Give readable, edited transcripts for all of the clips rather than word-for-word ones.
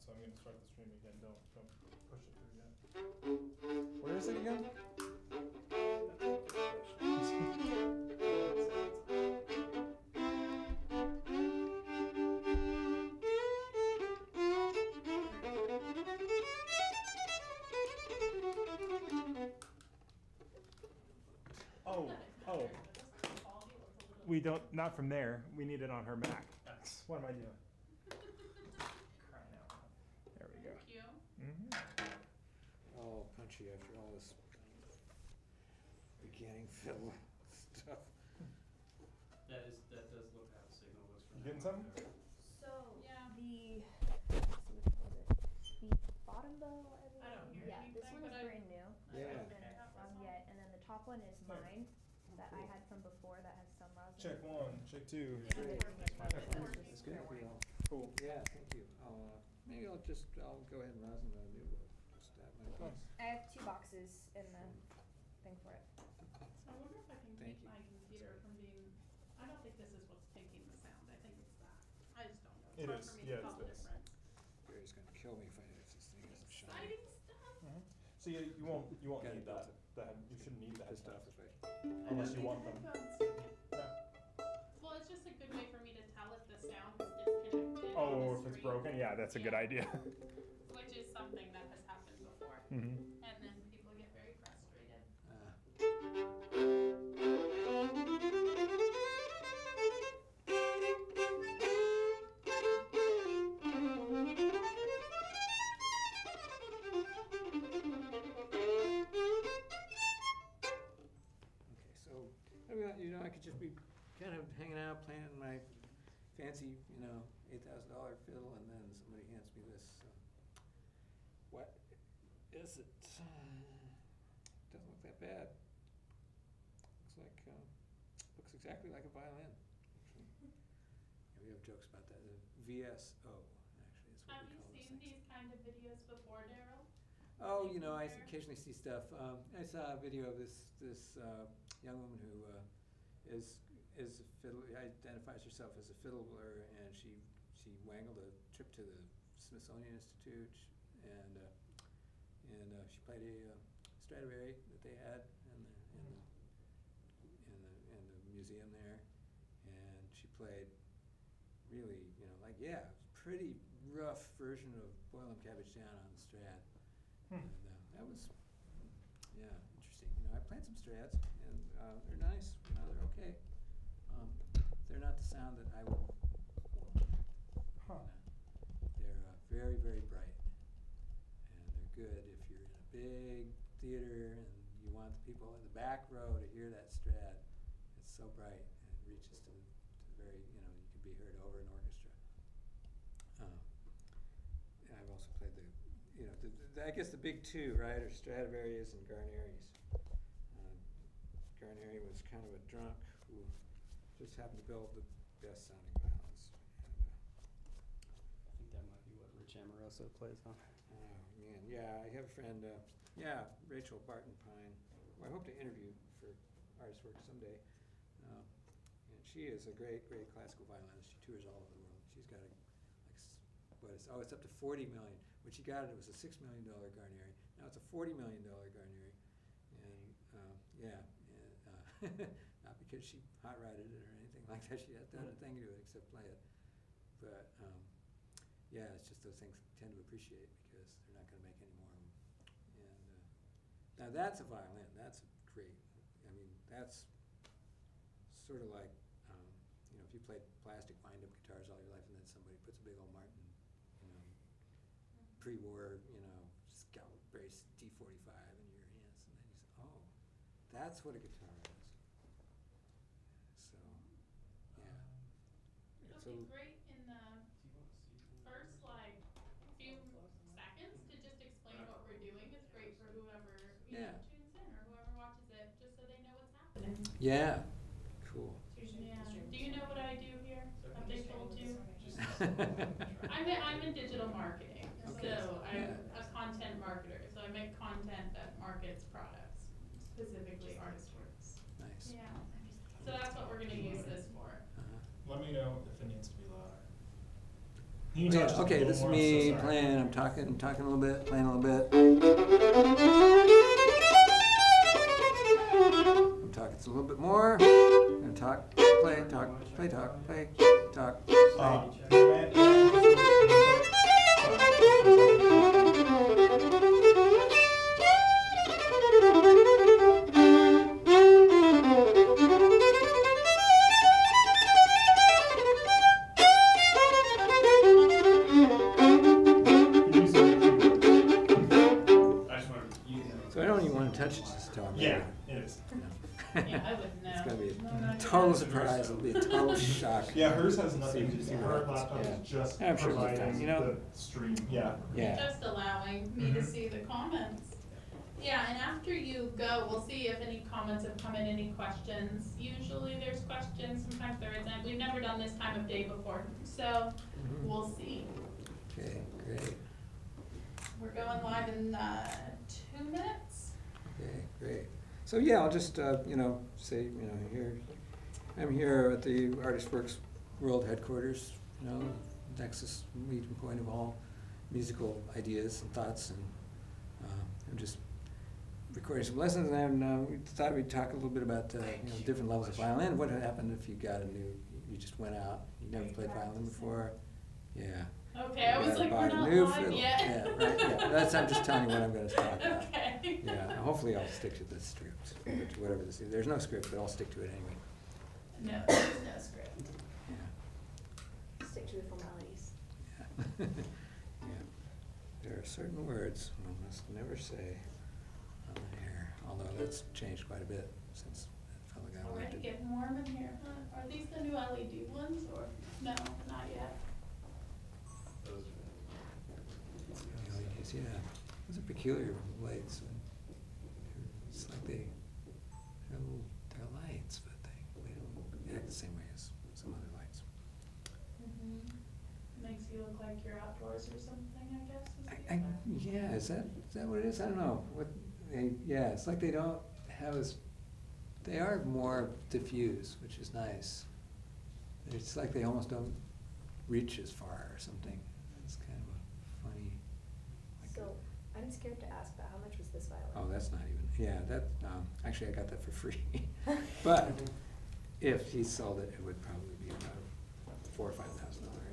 so I'm going to start the stream again. Don't push it through yet. Where is it again? Oh. We don't, not from there. We need it on her Mac. What am I doing? Crying out loud. There we go. Thank you. All punchy after all this beginning fiddle stuff. That does look how the signal looks from You getting something? So Yeah. the the bottom bow, I believe. I don't hear yeah, anything, this one but is brand new. Yeah. It hasn't been sung yet, and then the top one is mine that I had from before that has some rosin. Check one, check two. It's good for you. Cool. Yeah, thank you. Maybe I'll go ahead and rosin the new just that my piece. I have 2 boxes in the thing for it. So I wonder if I can Thank keep you. my computer from being, I don't think this is what's taking the sound. I think it's that. I just don't know. It's It hard is. for me Yeah, to tell the it is. difference. Gary's gonna kill me if this thing isn't shining. Exciting stuff. So you won't Got need it. that. You shouldn't need that Pissed stuff. off if Unless you want them. Headphones. Yeah. Well, it's just a good way for me to tell if the sound is disconnected. Oh, on the if it's screen. broken, yeah, that's a good idea. Which is something that has happened before. Mm-hmm. And then people get very frustrated. Okay, so I could just be kind of hanging out playing my fancy, $8,000 fiddle, and then somebody hands me this. What is it? Doesn't look that bad. Looks exactly like a violin. Actually. Yeah, we have jokes about that. The VSO, actually, is what Have we you call those seen things. these kind of videos before, Darol? Oh, I occasionally see stuff. I saw a video of this young woman who is a fiddler, identifies herself as a fiddler, and she wangled a trip to the Smithsonian Institute, and she played a Stradivari that they had in the museum there, and she played really, pretty rough version of Boyle and Cabbage Down on the Strad. And that was, interesting. I played some Strads, and they're nice. They're okay. They're not the sound that I would want. Huh. They're very, very bright, and they're good if you're in a big theater and you want the people in the back row to hear that Strad. It's so bright, and it reaches to very, you can be heard over an orchestra. And I've also played I guess the big two, right, are Stradivarius and Guarneri's. Guarneri was kind of a drunk who just happened to build the best sounding violins. I think that might be what Rich Amoroso plays on. Oh man, yeah, I have a friend, Rachel Barton Pine, who I hope to interview for ArtistWorks someday. And she is a great, great classical violinist. She tours all over the world. She's got it's up to $40 million. When she got it, it was a $6 million Guarneri. Now it's a $40 million Guarneri. And not because she hot-rodded it or anything like that. She hasn't done a thing to it except play it. But it's just those things tend to appreciate because they're not going to make any more of them. And now that's a violin. That's great. I mean, that's sort of like if you played plastic wind-up guitars all your life, and then somebody puts a big old Martin, pre-war, scout brace D45 in your hands, and then you say, oh, that's what a guitar is. So, yeah. It would be great in the first few seconds to just explain what we're doing. It's great for whoever tunes in or whoever watches it, just so they know what's happening. Yeah. Cool. Yeah. Do you know what I do here? Have they told you? I'm in digital marketing, so I'm a content marketer. So I make content that markets products, specifically ArtistWorks. Nice. Yeah. So that's what we're going to use this for. Let me know if it needs to be louder. Can you talk just a Okay, little this is more? I'm so me sorry. playing. I'm talking a little bit, playing a little bit. I'm talking a little bit more. I'm gonna talk, play, talk, play, talk, play, talk, play. So I don't even want to touch this guitar. Yeah, it is. Yeah, I wouldn't know. It's gonna be No, a not total yet. surprise. It'll be a total shock. Yeah, hers has nothing. See Her what laptop happens. is just I'm sure it'll be providing fine, you know? the stream. Yeah. Yeah. Just allowing me to Mhm. see the comments. Yeah, and after you go, we'll see if any comments have come in, any questions. Usually there's questions, sometimes there isn't. We've never done this time of day before, so Mhm. we'll see. Okay, great. We're going live in 2 minutes. Okay, great. So yeah, I'll just say here, I'm here at the ArtistWorks World Headquarters. Nexus meeting point of all musical ideas and thoughts, and I'm just recording some lessons. And we thought we'd talk a little bit about different levels of violin. What happened if you just went out, you never played violin before? Yeah. Okay, I was like, we're Bought a not new live fiddle. yet. Yeah, right, yeah. I'm just telling you what I'm going to talk about. Okay. Yeah, hopefully I'll stick to the script, whatever this is. There's no script, but I'll stick to it anyway. No, there's no script. Yeah. Stick to the formalities. Yeah. Yeah. There are certain words one must never say on the air, although that's changed quite a bit since that fellow got Already elected. getting warm in here, huh? Are these the new LED ones, or, no, not yet? LEDs, yeah. Those are peculiar lights. It's like they're lights, but they don't act the same way as some other lights. Makes you look like you're outdoors or something, I guess, is the effect? Yeah, is that what it is? I don't know. Yeah, it's like they don't have they are more diffuse, which is nice. It's like they almost don't reach as far or something. It's kind of a funny. So, I'm scared to ask, but how much was this violin? Oh, that's not even, yeah, actually I got that for free. But if he sold it, it would probably be about $4,000 or $5,000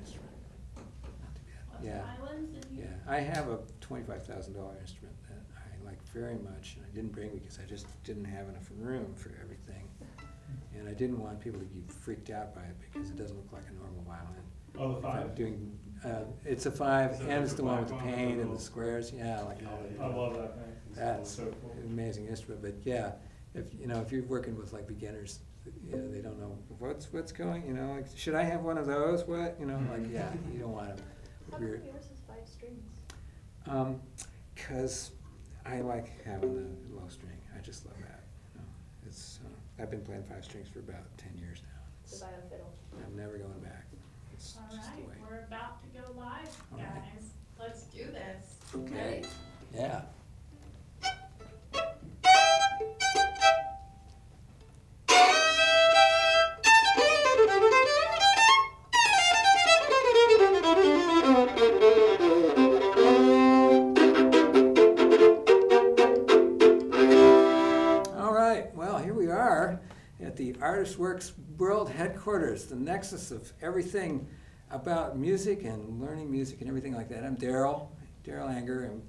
instrument. Not too bad. Lots Yeah. of islands in here? Yeah, I have a $25,000 instrument that I like very much, and I didn't bring because I just didn't have enough room for everything. And I didn't want people to be freaked out by it because it doesn't look like a normal violin. Oh, the If I'm 5. doing, it's a 5, Is it and like it's the the one black with the one with the paint and the little- squares, yeah, like all the. I love that thing. That's so cool. an amazing instrument, but yeah, if you're working with like beginners, they don't know what's going, like, should I have one of those, what, like, yeah, you don't want to. How come yours is 5 strings? 'Cause I like having the low string, I just love that, it's, I've been playing 5 strings for about 10 years now. To buy a fiddle. I'm never going back, it's All just the right, way. we're about to go live, All right. guys. Let's do this. Okay. Ready? Yeah. All right, well, here we are at the ArtistWorks World Headquarters, the nexus of everything about music and learning music and everything like that. I'm Darol Anger. I'm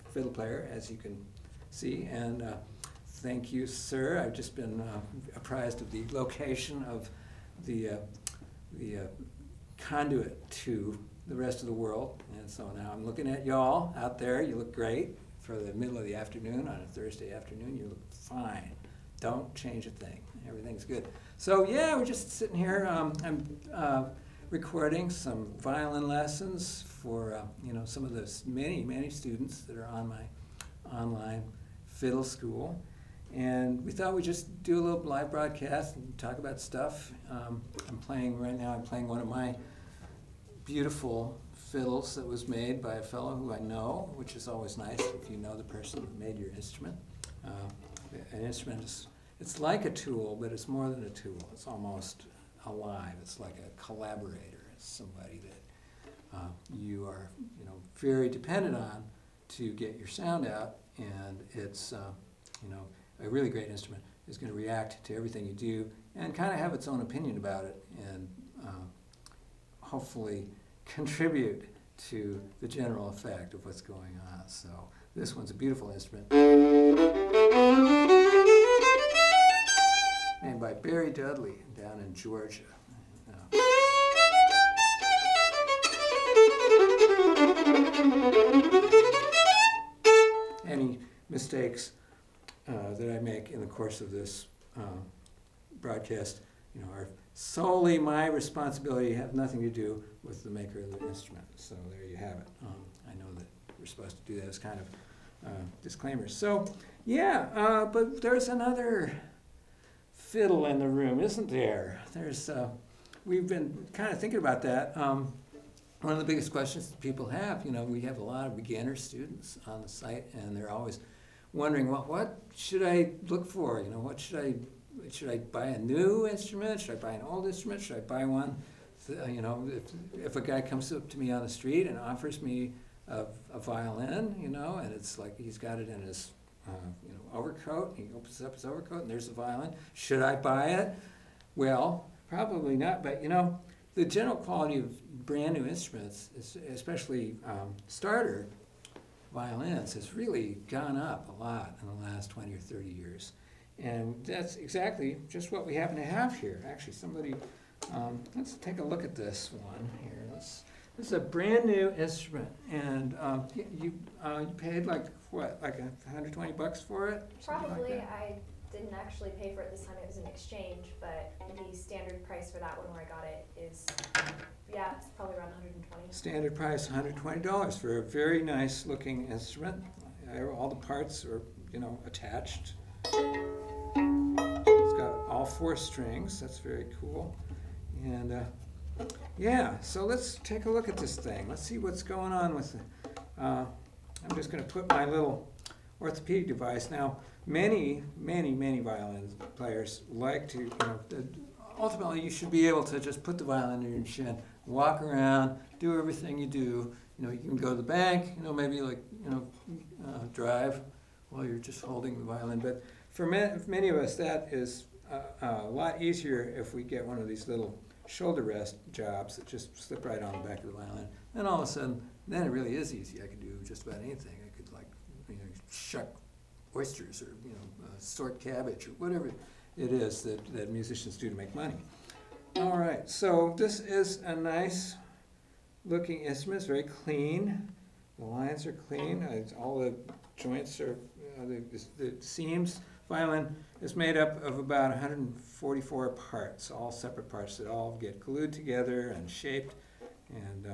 a fiddle player, as you can see, and thank you, sir. I've just been apprised of the location of the conduit to the rest of the world, and so now I'm looking at y'all out there. You look great for the middle of the afternoon on a Thursday afternoon. You look fine. Don't change a thing. Everything's good. So yeah, we're just sitting here. I'm recording some violin lessons for some of the many students that are on my online fiddle school, and we thought we'd just do a little live broadcast and talk about stuff. I'm playing right now. I'm playing one of my beautiful fiddles that was made by a fellow who I know, which is always nice if you know the person who made your instrument. An instrument it's like a tool, but it's more than a tool. It's almost alive. It's like a collaborator. It's somebody that you are, you know, very dependent on to get your sound out, and it's, you know, a really great instrument is going to react to everything you do and kind of have its own opinion about it, and hopefully contribute to the general effect of what's going on. So this one's a beautiful instrument, made by Barry Dudley down in Georgia. Any mistakes that I make in the course of this broadcast, you know, are solely my responsibility, have nothing to do with the maker of the instrument. So there you have it. I know that we're supposed to do that as kind of disclaimers. So yeah, but there's another fiddle in the room, isn't there? There's we've been kind of thinking about that. One of the biggest questions that people have, you know, we have a lot of beginner students on the site, and they're always wondering, well, what should I look for? You know, what should I buy a new instrument? Should I buy an old instrument? Should I buy one? You know, if a guy comes up to me on the street and offers me a violin, you know, and it's like he's got it in his you know, overcoat, he opens up his overcoat and there's the violin. Should I buy it? Well, probably not, but you know, the general quality of brand new instruments, especially starter violins, has really gone up a lot in the last 20 or 30 years. And that's exactly just what we happen to have here. Actually, somebody, let's take a look at this one here. This is a brand new instrument, and you paid like what, like $120 for it? Probably. Like I didn't actually pay for it this time. It was an exchange, but the standard price for that one where I got it is, yeah, it's probably around $120. Standard price, $120 for a very nice looking instrument. All the parts are, you know, attached. It's got all 4 strings. That's very cool. And yeah, so let's take a look at this thing. Let's see what's going on with it. I'm just going to put my little orthopedic device. Now, many violin players like to, you know, ultimately you should be able to just put the violin in your chin, walk around, do everything you do. You know, you can go to the bank, you know, maybe like, you know, drive while you're just holding the violin. But for many of us, that is a lot easier if we get one of these little shoulder rest jobs that just slip right on the back of the violin. Then all of a sudden, then it really is easy. I could do just about anything. I could, like, you know, shuck oysters or, you know, sort cabbage or whatever it is that musicians do to make money. All right, so this is a nice looking instrument. It's very clean. The lines are clean. All the joints are, the seams. Violin is made up of about 144 parts, all separate parts that all get glued together and shaped. And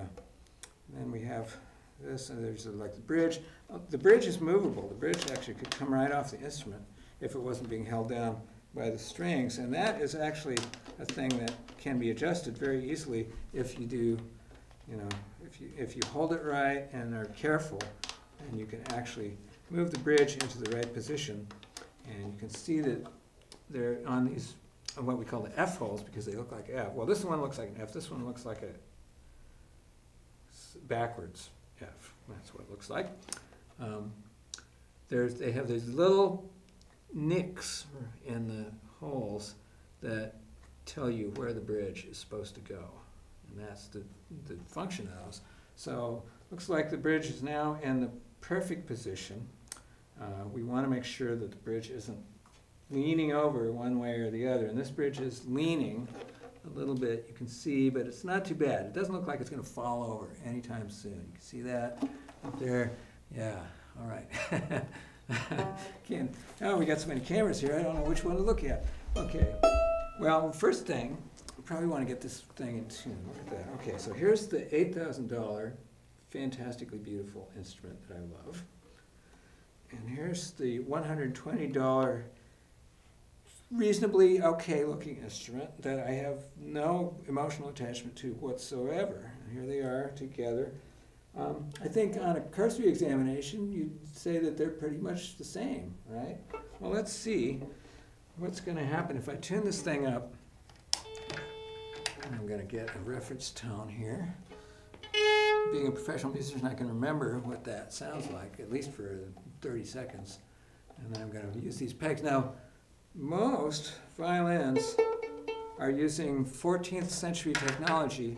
then we have this, and there's like the bridge. The bridge is movable. The bridge actually could come right off the instrument if it wasn't being held down by the strings. And that is actually a thing that can be adjusted very easily if you do, you know, if you hold it right and are careful, and you can actually move the bridge into the right position. And you can see that they're on these, what we call the F holes, because they look like F. Well, this one looks like an F. This one looks like a backwards F. That's what it looks like. They have these little nicks in the holes that tell you where the bridge is supposed to go. And that's the function of those. So looks like the bridge is now in the perfect position. We want to make sure that the bridge isn't leaning over one way or the other. And this bridge is leaning a little bit, you can see, but it's not too bad. It doesn't look like it's going to fall over anytime soon. You can see that up there. Yeah, all right. Oh, we got so many cameras here, I don't know which one to look at. Okay, well, first thing, we probably want to get this thing in tune. Look at that. Okay, so here's the $8,000 fantastically beautiful instrument that I love. And here's the $120 reasonably okay looking instrument that I have no emotional attachment to whatsoever. And here they are together. I think on a cursory examination you'd say that they're pretty much the same, right? Well, let's see what's going to happen if I tune this thing up. I'm going to get a reference tone here. being a professional musician, I can remember what that sounds like, at least for 30 seconds. And then I'm going to use these pegs. Now, most violins are using 14th century technology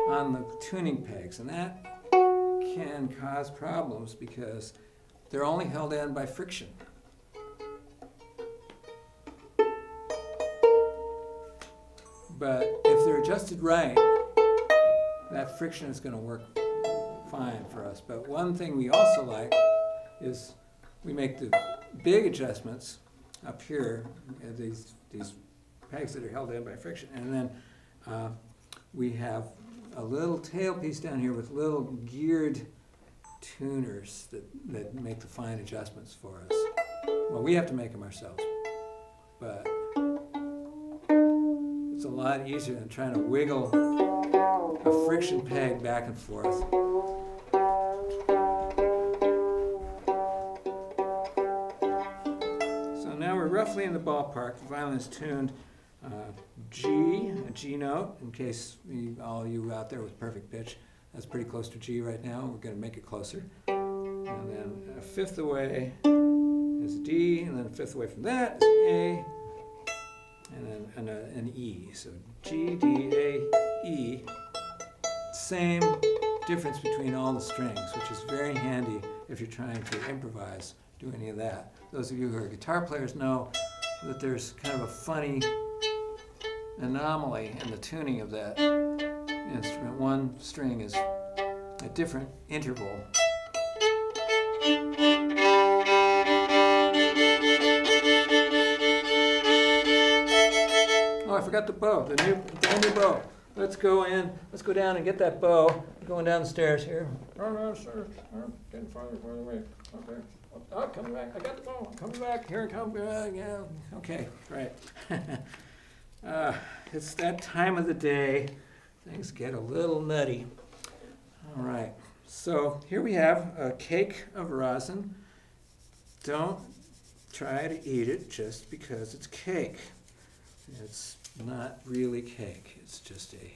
on the tuning pegs, and that can cause problems because they're only held in by friction. But if they're adjusted right, that friction is going to work fine for us. But one thing we also like is we make the big adjustments up here, these pegs that are held in by friction, and then we have a little tailpiece down here with little geared tuners that make the fine adjustments for us. Well, we have to make them ourselves, but it's a lot easier than trying to wiggle a friction peg back and forth. So now we're roughly in the ballpark. The violin is tuned G, a G note, in case all you out there with perfect pitch. That's pretty close to G right now. We're going to make it closer. And then a fifth away is D, and then a fifth away from that is A, and then an E. So G, D, A, E. Same difference between all the strings, which is very handy if you're trying to improvise, do any of that. Those of you who are guitar players know that there's kind of a funny anomaly in the tuning of that instrument. One string is a different interval. Oh, I forgot the bow, the new bow. Let's go down and get that bow. I'm going down the stairs here. Oh, no, sir. Oh, getting farther away. Okay. Oh, coming back. I got the bow. Coming back. Here it comes. Yeah. Okay, right. It's that time of the day. Things get a little nutty. All right. So here we have a cake of rosin. Don't try to eat it just because it's cake. It's not really cake. It's just a...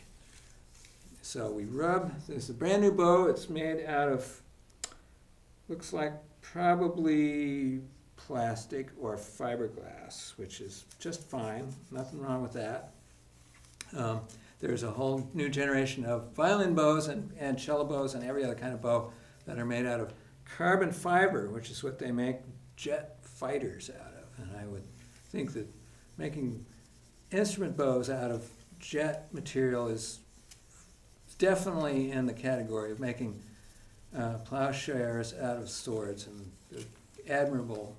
So we rub. This is a brand new bow. It's made out of, looks like probably plastic or fiberglass, which is just fine. Nothing wrong with that. There's a whole new generation of violin bows and cello bows and every other kind of bow that are made out of carbon fiber, which is what they make jet fighters out of. And I would think that making instrument bows out of jet material is definitely in the category of making plowshares out of swords, and admirable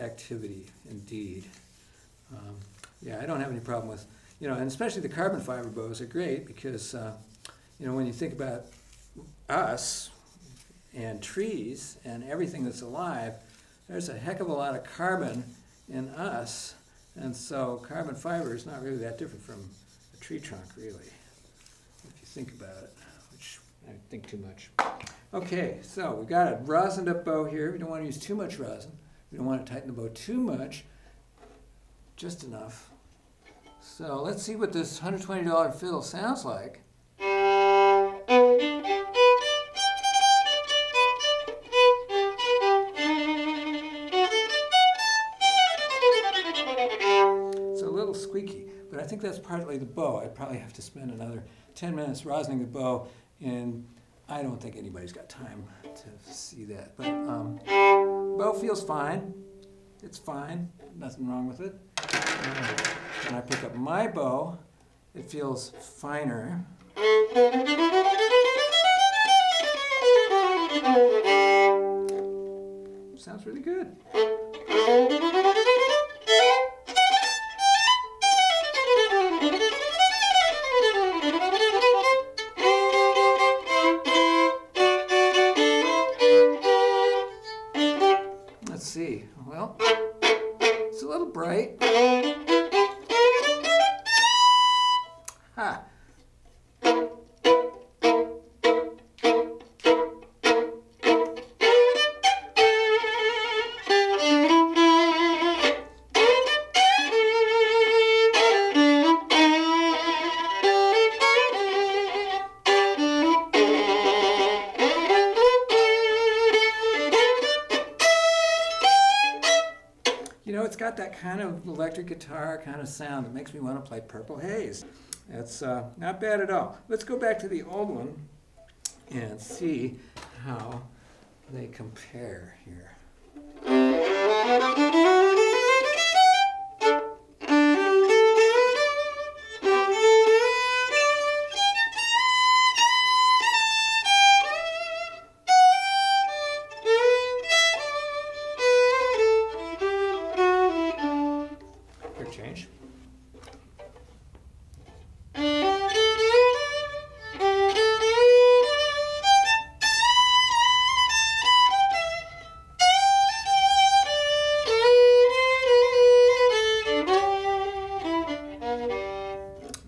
activity indeed. Yeah, I don't have any problem with, and especially the carbon fiber bows are great because, when you think about us and trees and everything that's alive, there's a heck of a lot of carbon in us, and so carbon fiber is not really that different from a tree trunk, really, if you think about it, which I think too much. Okay, so we've got a rosined up bow here. We don't want to use too much rosin. We don't want to tighten the bow too much, just enough. So let's see what this $120 fiddle sounds like. It's a little squeaky, but I think that's partly the bow. I'd probably have to spend another 10 minutes rosining the bow, and I don't think anybody's got time to see that. But bow feels fine. It's fine. Nothing wrong with it. When I pick up my bow, it feels finer. Sounds really good. Let's see. Well, it's a little bright. Ha! it's got that kind of electric guitar kind of sound that makes me want to play Purple Haze. It's not bad at all. Let's go back to the old one and see how they compare here. Quick change.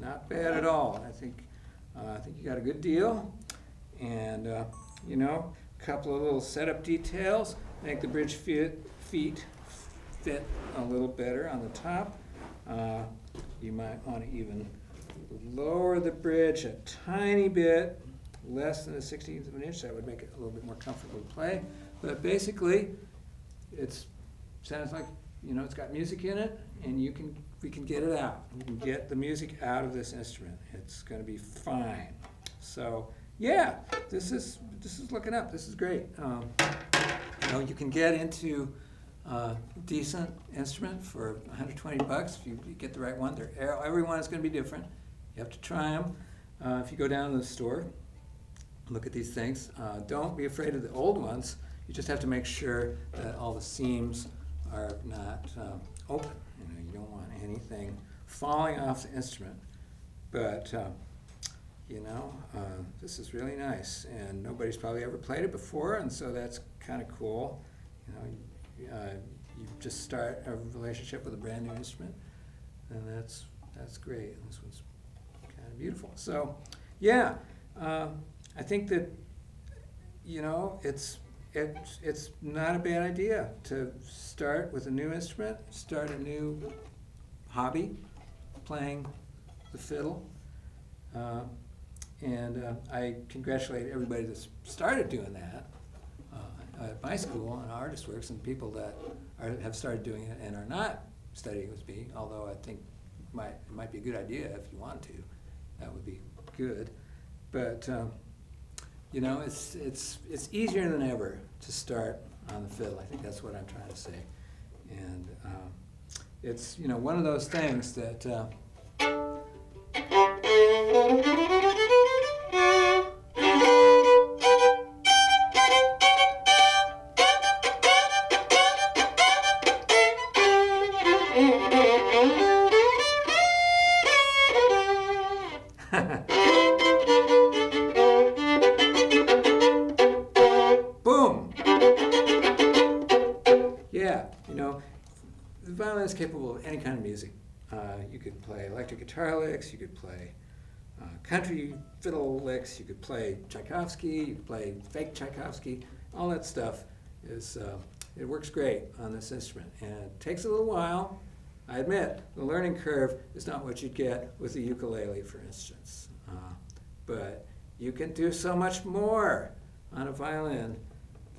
Not bad at all. I think you got a good deal, and you know, a couple of little setup details. Make the bridge feet fit a little better on the top. You might want to even lower the bridge a tiny bit, less than a 1/16 of an inch. That would make it a little bit more comfortable to play. But basically, it sounds like, you know, it's got music in it, and we can get it out. We can get the music out of this instrument. It's going to be fine. So yeah, this is looking up. This is great. You know, you can get into a decent instrument for 120 bucks if you get the right one. Every one is going to be different. You have to try them. If you go down to the store, look at these things. Don't be afraid of the old ones. You just have to make sure that all the seams are not open. You know, you don't want anything falling off the instrument. But you know, this is really nice, and nobody's probably ever played it before, and so that's kind of cool. You know, you just start a relationship with a brand new instrument, and that's great. And this one's kind of beautiful. So, yeah, I think that, you know, it's not a bad idea to start with a new instrument, start a new hobby, playing the fiddle. And I congratulate everybody that's started doing that at my school and ArtistWorks, and people that have started doing it and are not studying with me, although I think it might be a good idea if you want to. That would be good. But you know, it's easier than ever to start on the fiddle. I think that's what I'm trying to say. And it's, you know, one of those things that boom! Yeah, you know, the violin is capable of any kind of music. You could play electric guitar licks, you could play country fiddle licks, you could play Tchaikovsky, you could play fake Tchaikovsky. All that stuff is, it works great on this instrument. And it takes a little while. I admit, the learning curve is not what you'd get with the ukulele, for instance. But you can do so much more on a violin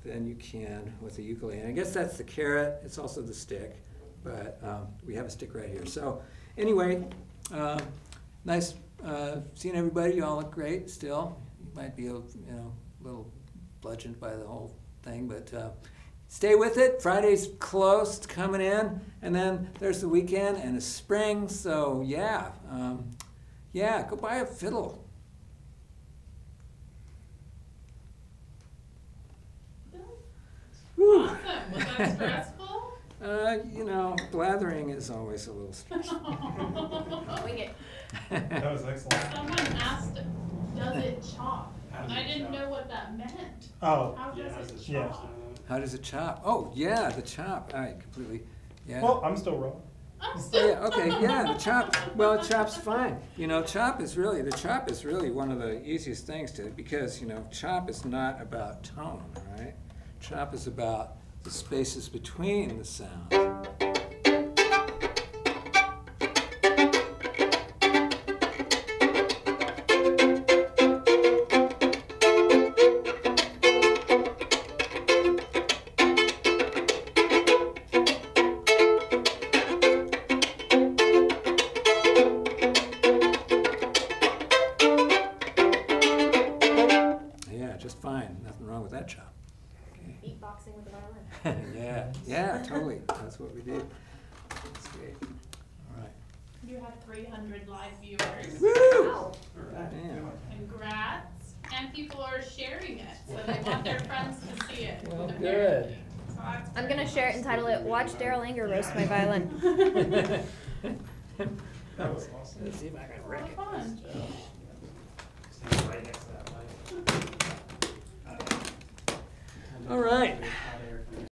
than you can with a ukulele. And I guess that's the carrot. It's also the stick. But we have a stick right here. So anyway, nice seeing everybody. You all look great still. You might be a little bludgeoned by the whole thing, but stay with it. Friday's close, it's coming in, and then there's the weekend and it's spring. So yeah, go buy a fiddle. Whew. Awesome. Was that stressful? You know, blathering is always a little stressful. Wing it. That was excellent. Someone asked, does it chop? And I didn't know what that meant. Oh, How does it yeah. chop? How does it chop? Oh, yeah, the chop. I completely, yeah. Well, I'm still wrong. I'm still Yeah, okay, yeah, the chop. Well, the chop's fine. You know, the chop is really one of the easiest things to, because, you know, chop is not about tone, right? Chop is about the spaces between the sounds. with that shop. Beatboxing with the violin. Yeah, totally. That's what we do. That's great. All right. You had 300 live viewers. Woo! Wow. Damn. Congrats. And people are sharing it, so they want their friends to see it. Well, apparently. good. So that's I'm great. gonna share it and title it "Watch Darol Anger Roast My Violin." That was awesome. Let's see if I can A wreck lot of it. fun. Stand right next to that light. All right.